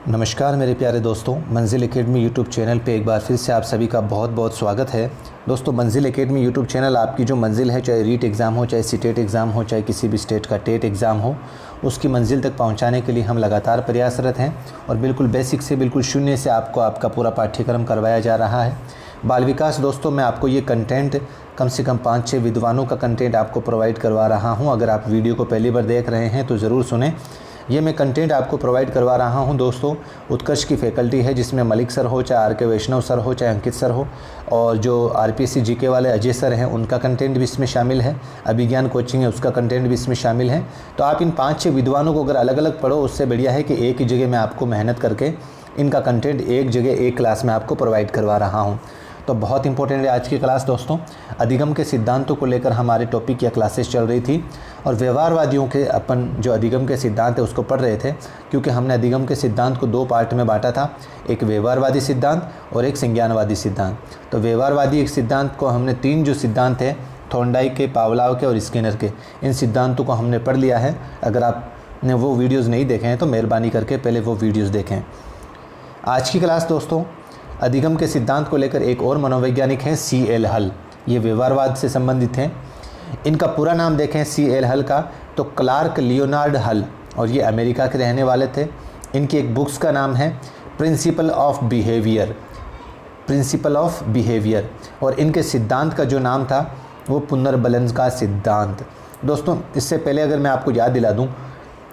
नमस्कार मेरे प्यारे दोस्तों, मंजिल एकेडमी यूट्यूब चैनल पे एक बार फिर से आप सभी का बहुत बहुत स्वागत है। दोस्तों, मंजिल एकेडमी यूट्यूब चैनल आपकी जो मंजिल है, चाहे रीट एग्ज़ाम हो, चाहे सीटेट एग्ज़ाम हो, चाहे किसी भी स्टेट का टेट एग्ज़ाम हो, उसकी मंजिल तक पहुंचाने के लिए हम लगातार प्रयासरत हैं और बिल्कुल बेसिक से बिल्कुल शून्य से आपको आपका पूरा पाठ्यक्रम करवाया जा रहा है। बाल विकास दोस्तों, मैं आपको ये कंटेंट कम से कम 5-6 विद्वानों का कंटेंट आपको प्रोवाइड करवा रहा हूँ। अगर आप वीडियो को पहली बार देख रहे हैं तो ज़रूर सुनें। ये मैं कंटेंट आपको प्रोवाइड करवा रहा हूं दोस्तों, उत्कर्ष की फैकल्टी है जिसमें मलिक सर हो, चाहे आर.के. वैष्णव सर हो, चाहे अंकित सर हो, और जो आरपीएससी जीके वाले अजय सर हैं उनका कंटेंट भी इसमें शामिल है। अभिज्ञान कोचिंग है उसका कंटेंट भी इसमें शामिल है। तो आप इन 5-6 विद्वानों को अगर अलग अलग पढ़ो, उससे बढ़िया है कि एक ही जगह मैं आपको मेहनत करके इनका कंटेंट एक जगह एक क्लास में आपको प्रोवाइड करवा रहा हूँ। तो बहुत इंपॉर्टेंट है आज की क्लास दोस्तों। अधिगम के सिद्धांतों को लेकर हमारे टॉपिक या क्लासेस चल रही थी और व्यवहारवादियों के अपन जो अधिगम के सिद्धांत है उसको पढ़ रहे थे, क्योंकि हमने अधिगम के सिद्धांत को 2 पार्ट में बांटा था, एक व्यवहारवादी सिद्धांत और एक संज्ञानवादी सिद्धांत। तो व्यवहारवादी एक सिद्धांत को हमने 3 जो सिद्धांत है, थॉर्नडाइक के, पावलोव के और स्किनर के, इन सिद्धांतों को हमने पढ़ लिया है। अगर आपने वो वीडियोज़ नहीं देखे हैं तो मेहरबानी करके पहले वो वीडियोज़ देखें। आज की क्लास दोस्तों, अधिगम के सिद्धांत को लेकर एक और मनोवैज्ञानिक हैं C.L. हल। ये व्यवहारवाद से संबंधित हैं। इनका पूरा नाम देखें C.L. हल का तो क्लार्क लियोनार्ड हल, और ये अमेरिका के रहने वाले थे। इनकी एक बुक्स का नाम है principle of behaviour, principle of behaviour, और इनके सिद्धांत का जो नाम था वो पुनर्बलन का सिद्धांत। दोस्तों, इससे पहले अगर मैं आपको याद दिला दूं,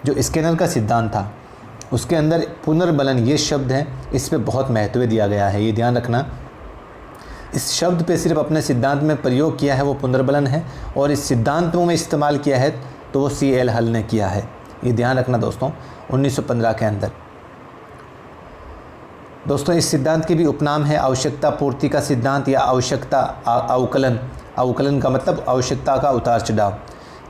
जो स्किनर का सिद्धांत था उसके अंदर पुनर्बलन ये शब्द है, इस पे बहुत महत्व दिया गया है, ये ध्यान रखना। इस शब्द पे सिर्फ अपने सिद्धांत में प्रयोग किया है वो पुनर्बलन है, और इस सिद्धांतों में इस्तेमाल किया है तो वो C.L. हल ने किया है। ये ध्यान रखना दोस्तों, 1915 के अंदर। दोस्तों, इस सिद्धांत के भी उपनाम है आवश्यकता पूर्ति का सिद्धांत या आवश्यकता अवकलन। अवकलन का मतलब आवश्यकता का उतार चढ़ाव।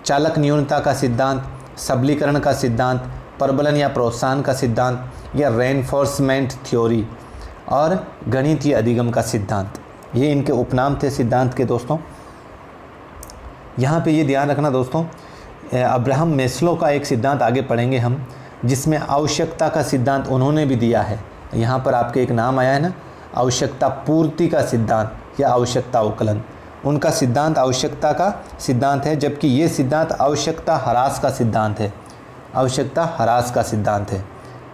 चालक न्यूनता का सिद्धांत, सबलीकरण का सिद्धांत, प्रबलन या प्रोत्साहन का सिद्धांत या रेनफोर्समेंट थ्योरी, और गणितीय अधिगम का सिद्धांत। ये इनके उपनाम थे सिद्धांत के दोस्तों। यहाँ पे ये ध्यान रखना दोस्तों, अब्राहम मैस्लो का एक सिद्धांत आगे पढ़ेंगे हम, जिसमें आवश्यकता का सिद्धांत उन्होंने भी दिया है। यहाँ पर आपके एक नाम आया है ना, आवश्यकता पूर्ति का सिद्धांत या आवश्यकता अवकलन। उनका सिद्धांत आवश्यकता का सिद्धांत है, जबकि ये सिद्धांत आवश्यकता ह्रास का सिद्धांत है, आवश्यकता ह्रास का सिद्धांत है।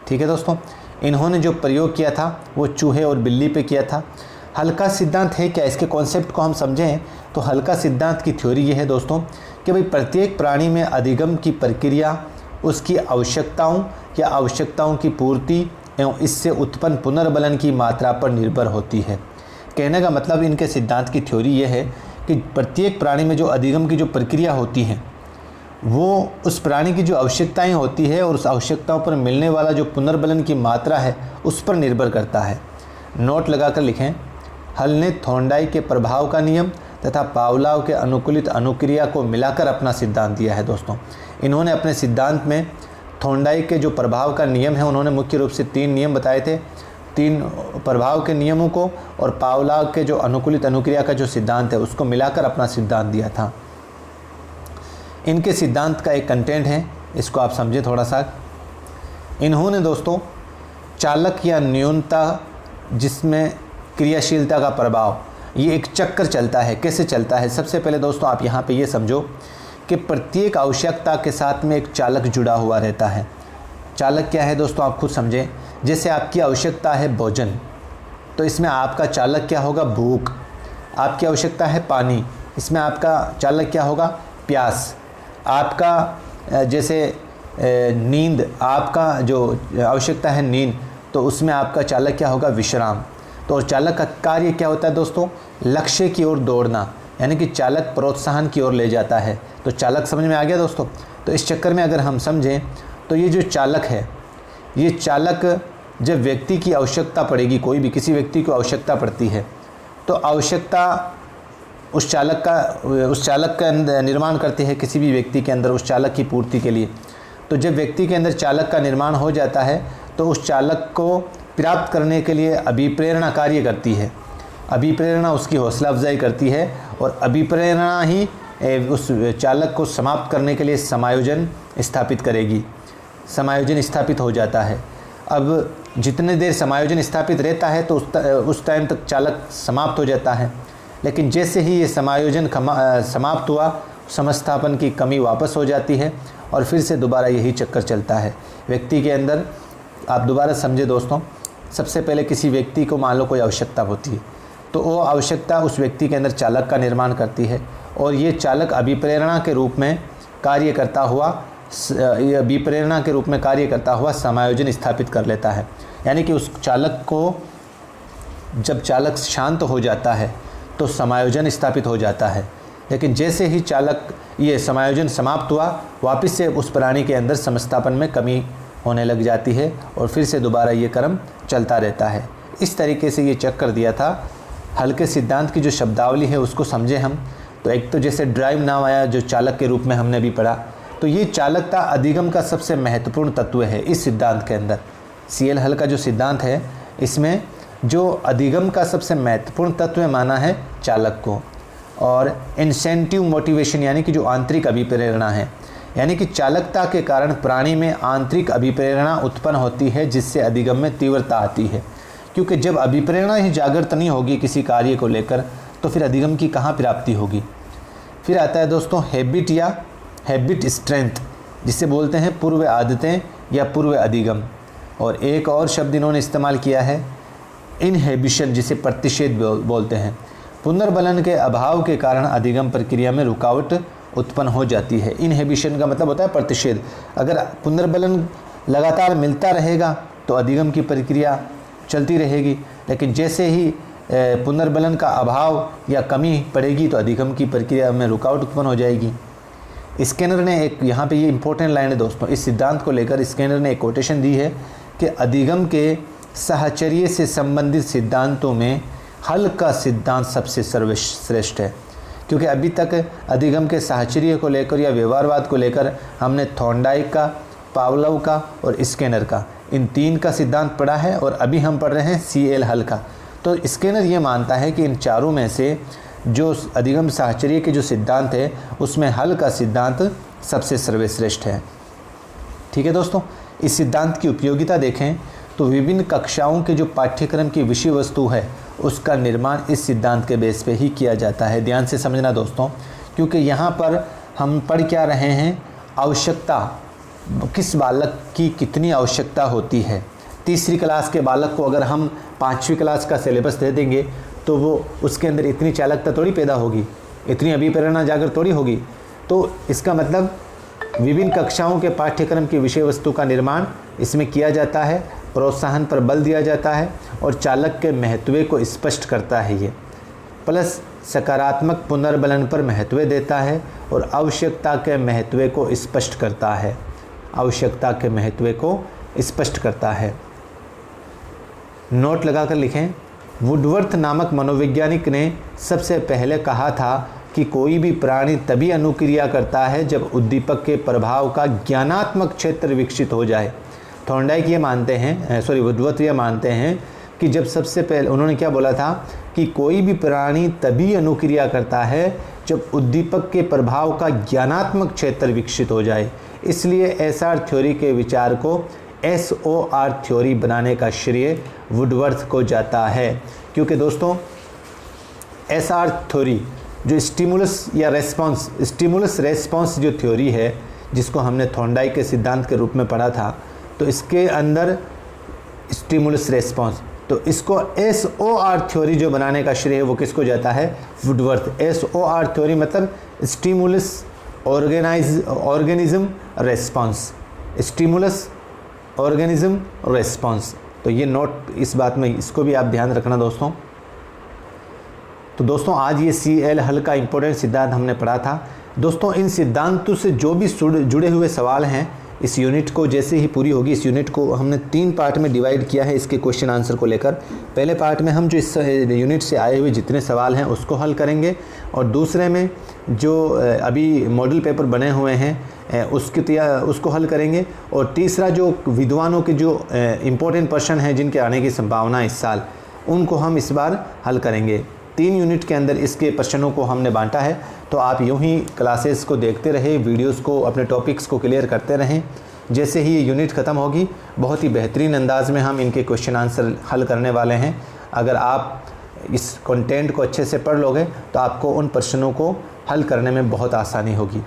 ठीक है दोस्तों, इन्होंने जो प्रयोग किया था वो चूहे और बिल्ली पे किया था। हल्का सिद्धांत है क्या, इसके कॉन्सेप्ट को हम समझें तो हल्का सिद्धांत की थ्योरी ये है दोस्तों कि भाई प्रत्येक प्राणी में अधिगम की प्रक्रिया उसकी आवश्यकताओं या आवश्यकताओं की पूर्ति एवं इससे उत्पन्न पुनर्बलन की मात्रा पर निर्भर होती है। कहने का मतलब इनके सिद्धांत की थ्योरी ये है कि प्रत्येक प्राणी में जो अधिगम की जो प्रक्रिया होती है वो उस प्राणी की जो आवश्यकताएं होती है और उस आवश्यकताओं पर मिलने वाला जो पुनर्बलन की मात्रा है उस पर निर्भर करता है। नोट लगाकर लिखें, हल ने थॉर्नडाइक के प्रभाव का नियम तथा पावलोव के अनुकूलित अनुक्रिया को मिलाकर अपना सिद्धांत दिया है दोस्तों। इन्होंने अपने सिद्धांत में थॉर्नडाइक के जो प्रभाव का नियम है, उन्होंने मुख्य रूप से 3 नियम बताए थे, 3 प्रभाव के नियमों को, और पावलोव के जो अनुकूलित अनुक्रिया का जो सिद्धांत है उसको मिलाकर अपना सिद्धांत दिया था। इनके सिद्धांत का एक कंटेंट है, इसको आप समझें थोड़ा सा। इन्होंने दोस्तों चालक या न्यूनता जिसमें क्रियाशीलता का प्रभाव, ये एक चक्कर चलता है। कैसे चलता है? सबसे पहले दोस्तों आप यहाँ पे ये समझो कि प्रत्येक आवश्यकता के साथ में एक चालक जुड़ा हुआ रहता है। चालक क्या है दोस्तों, आप खुद समझें। जैसे आपकी आवश्यकता है भोजन, तो इसमें आपका चालक क्या होगा? भूख। आपकी आवश्यकता है पानी, इसमें आपका चालक क्या होगा? प्यास। आपका जैसे नींद, आपका जो आवश्यकता है नींद, तो उसमें आपका चालक क्या होगा? विश्राम। तो और चालक का कार्य क्या होता है दोस्तों? लक्ष्य की ओर दौड़ना, यानी कि चालक प्रोत्साहन की ओर ले जाता है। तो चालक समझ में आ गया दोस्तों। तो इस चक्कर में अगर हम समझें तो ये जो चालक है, ये चालक जब व्यक्ति की आवश्यकता पड़ेगी, कोई भी किसी व्यक्ति को आवश्यकता पड़ती है, तो आवश्यकता उस चालक का निर्माण करती है किसी भी व्यक्ति के अंदर उस चालक की पूर्ति के लिए। तो जब व्यक्ति के अंदर चालक का निर्माण हो जाता है तो उस चालक को प्राप्त करने के लिए अभिप्रेरणा कार्य करती है। अभिप्रेरणा उसकी हौसला अफजाई करती है, और अभिप्रेरणा ही उस चालक को समाप्त करने के लिए समायोजन स्थापित करेगी। समायोजन स्थापित हो जाता है। अब जितने देर समायोजन स्थापित रहता है तो उस टाइम तक चालक समाप्त हो जाता है, लेकिन जैसे ही ये समायोजन समाप्त हुआ समस्थापन की कमी वापस हो जाती है और फिर से दोबारा यही चक्कर चलता है व्यक्ति के अंदर। आप दोबारा समझे दोस्तों, सबसे पहले किसी व्यक्ति को मान लो कोई आवश्यकता होती है, तो वो आवश्यकता उस व्यक्ति के अंदर चालक का निर्माण करती है और ये चालक अभिप्रेरणा के रूप में कार्य करता हुआ समायोजन स्थापित कर लेता है। यानी कि उस चालक को, जब चालक शांत हो जाता है तो समायोजन स्थापित हो जाता है, लेकिन जैसे ही चालक ये समायोजन समाप्त हुआ वापस से उस प्राणी के अंदर समस्थापन में कमी होने लग जाती है और फिर से दोबारा ये क्रम चलता रहता है। इस तरीके से ये चक्कर दिया था। हल्के सिद्धांत की जो शब्दावली है उसको समझे हम, तो एक तो जैसे ड्राइव नाम आया जो चालक के रूप में हमने भी पढ़ा, तो ये चालकता अधिगम का सबसे महत्वपूर्ण तत्व है इस सिद्धांत के अंदर। CL हल का जो सिद्धांत है इसमें जो अधिगम का सबसे महत्वपूर्ण तत्व माना है चालक को, और इंसेंटिव मोटिवेशन यानी कि जो आंतरिक अभिप्रेरणा है, यानी कि चालकता के कारण प्राणी में आंतरिक अभिप्रेरणा उत्पन्न होती है जिससे अधिगम में तीव्रता आती है। क्योंकि जब अभिप्रेरणा ही जागृत नहीं होगी किसी कार्य को लेकर तो फिर अधिगम की कहाँ प्राप्ति होगी। फिर आता है दोस्तों हैबिट या हैबिट स्ट्रेंथ, जिसे बोलते हैं पूर्व आदतें या पूर्व अधिगम। और एक और शब्द इन्होंने इस्तेमाल किया है इनहिबिशन, जिसे प्रतिषेध बोलते हैं। पुनर्बलन के अभाव के कारण अधिगम प्रक्रिया में रुकावट उत्पन्न हो जाती है। इनहिबिशन का मतलब होता है प्रतिषेध। अगर पुनर्बलन लगातार मिलता रहेगा तो अधिगम की प्रक्रिया चलती रहेगी, लेकिन जैसे ही पुनर्बलन का अभाव या कमी पड़ेगी तो अधिगम की प्रक्रिया में रुकावट उत्पन्न हो जाएगी। स्किनर ने एक, यहाँ पे ये इंपॉर्टेंट लाइन है दोस्तों, इस सिद्धांत को लेकर स्किनर ने एक कोटेशन दी है कि अधिगम के साहचर्य से संबंधित सिद्धांतों में हल का सिद्धांत सबसे सर्वश्रेष्ठ है। क्योंकि अभी तक अधिगम के साहचर्य को लेकर या व्यवहारवाद को लेकर हमने थॉर्नडाइक का, पावलोव का और स्किनर का, इन तीन का सिद्धांत पढ़ा है और अभी हम पढ़ रहे हैं CL हल का। तो स्किनर ये मानता है कि इन चारों में से जो अधिगम साहचर्य के जो सिद्धांत है उसमें हल का सिद्धांत सबसे सर्वश्रेष्ठ है। ठीक है दोस्तों, इस सिद्धांत की उपयोगिता देखें तो विभिन्न कक्षाओं के जो पाठ्यक्रम की विषय वस्तु है उसका निर्माण इस सिद्धांत के बेस पे ही किया जाता है। ध्यान से समझना दोस्तों, क्योंकि यहाँ पर हम पढ़ क्या रहे हैं, आवश्यकता, किस बालक की कितनी आवश्यकता होती है। तीसरी क्लास के बालक को अगर हम 5वीं क्लास का सिलेबस दे देंगे तो वो उसके अंदर इतनी चालकता थोड़ी पैदा होगी, इतनी अभिप्रेरणा जागृत थोड़ी होगी। तो इसका मतलब विभिन्न कक्षाओं के पाठ्यक्रम की विषय वस्तु का निर्माण इसमें किया जाता है, प्रोत्साहन पर बल दिया जाता है और चालक के महत्व को स्पष्ट करता है ये, प्लस सकारात्मक पुनर्बलन पर महत्व देता है और आवश्यकता के महत्व को स्पष्ट करता है, आवश्यकता के महत्व को स्पष्ट करता है। नोट लगाकर लिखें, वुडवर्थ नामक मनोवैज्ञानिक ने सबसे पहले कहा था कि कोई भी प्राणी तभी अनुक्रिया करता है जब उद्दीपक के प्रभाव का ज्ञानात्मक क्षेत्र विकसित हो जाए। थॉर्नडाइक ये मानते हैं, वुडवर्थ ये मानते हैं कि जब सबसे पहले उन्होंने क्या बोला था कि कोई भी प्राणी तभी अनुक्रिया करता है जब उद्दीपक के प्रभाव का ज्ञानात्मक क्षेत्र विकसित हो जाए। इसलिए SR थ्योरी के विचार को SOR थ्योरी बनाने का श्रेय वुडवर्थ को जाता है। क्योंकि दोस्तों SR थ्योरी जो स्टिमुलस या रेस्पॉन्स, स्टिमुलस रेस्पॉन्स जो थ्योरी है जिसको हमने थॉर्नडाइक के सिद्धांत के रूप में पढ़ा था, तो इसके अंदर स्टिमुलस रेस्पॉन्स, तो इसको SOR थ्योरी जो बनाने का श्रेय वो किसको जाता है, वुडवर्थ। SOR थ्योरी मतलब stimulus organism response, stimulus organism response. तो ये नोट इस बात में, इसको भी आप ध्यान रखना दोस्तों। तो दोस्तों आज ये CL हल का इम्पोर्टेंट सिद्धांत हमने पढ़ा था। दोस्तों इन सिद्धांतों से जो भी जुड़े हुए सवाल हैं, इस यूनिट को जैसे ही पूरी होगी, इस यूनिट को हमने 3 पार्ट में डिवाइड किया है इसके क्वेश्चन आंसर को लेकर। पहले पार्ट में हम जो इस यूनिट से आए हुए जितने सवाल हैं उसको हल करेंगे, और दूसरे में जो अभी मॉडल पेपर बने हुए हैं उसको हल करेंगे, और तीसरा जो विद्वानों के जो इम्पोर्टेंट प्रश्न हैं जिनके आने की संभावना इस साल, उनको हम इस बार हल करेंगे। 3 यूनिट के अंदर इसके प्रश्नों को हमने बांटा है। तो आप यूं ही क्लासेस को देखते रहें, वीडियोस को, अपने टॉपिक्स को क्लियर करते रहें, जैसे ही ये यूनिट ख़त्म होगी बहुत ही बेहतरीन अंदाज में हम इनके क्वेश्चन आंसर हल करने वाले हैं। अगर आप इस कंटेंट को अच्छे से पढ़ लोगे तो आपको उन प्रश्नों को हल करने में बहुत आसानी होगी।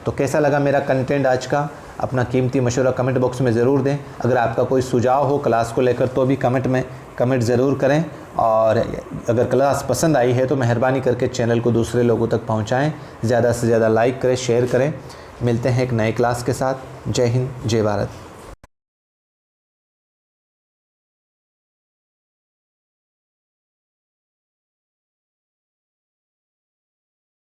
तो कैसा लगा मेरा कंटेंट आज का, अपना कीमती मशवरा कमेंट बॉक्स में ज़रूर दें। अगर आपका कोई सुझाव हो क्लास को लेकर तो भी कमेंट ज़रूर करें। और अगर क्लास पसंद आई है तो मेहरबानी करके चैनल को दूसरे लोगों तक पहुंचाएं, ज़्यादा से ज़्यादा लाइक करें, शेयर करें। मिलते हैं एक नए क्लास के साथ। जय हिंद, जय भारत।